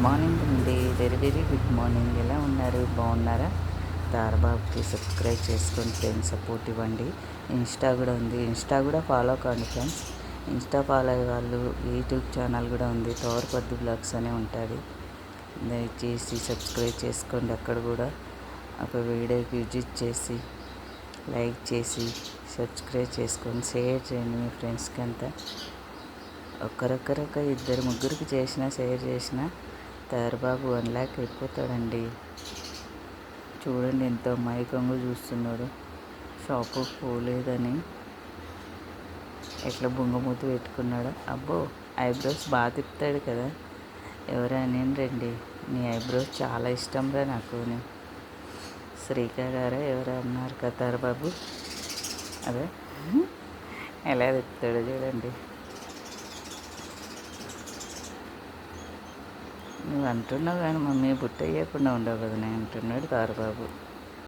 Morning అండి. Very very good morning. ఎలా ఉన్నారు? బాగున్నారా? తారబాబుకి సబ్స్క్రైబ్ చేసుకొని ఫ్రెండ్స్ సపోర్ట్ ఇవ్వండి. ఇన్స్టా కూడా ఉంది. ఇన్స్టా కూడా ఫాలో కాండి ఫ్రెండ్స్. ఇన్స్టా ఫాలో అయ్యే వాళ్ళు యూట్యూబ్ ఛానల్ కూడా ఉంది. తోరపద్దు బ్లాగ్స్ అనే ఉంటుంది. దయచేసి సబ్స్క్రైబ్ చేసుకోండి. అక్కడ కూడా ఒక వీడియోకి విజిట్ చేసి లైక్ చేసి సబ్స్క్రైబ్ చేసుకొని షేర్ చేయండి మీ ఫ్రెండ్స్కి అంతా. ఒక్కరొక్కరొక్క ఇద్దరు ముగ్గురికి చేసినా షేర్ చేసినా తారబాబు 1 lakh అయిపోతాడండి. చూడండి ఎంతో మైకంగా చూస్తున్నాడు. షాపు పోలేదని ఎట్లా బొంగమూతి పెట్టుకున్నాడు. అబ్బో, ఐబ్రోస్ బాగా తిప్పుతాడు కదా. ఎవరైనా రండి, నీ ఐబ్రోస్ చాలా ఇష్టం రా నాకు. శ్రీకా గారా ఎవరు అన్నారు కదా తారబాబు. అదే ఎలా తిప్పుతాడో చూడండి. నువ్వు అంటున్నావు కానీ మమ్మీ బుట్ట వేయకుండా ఉండవు కదా నేను అంటున్నాడు తారబాబు.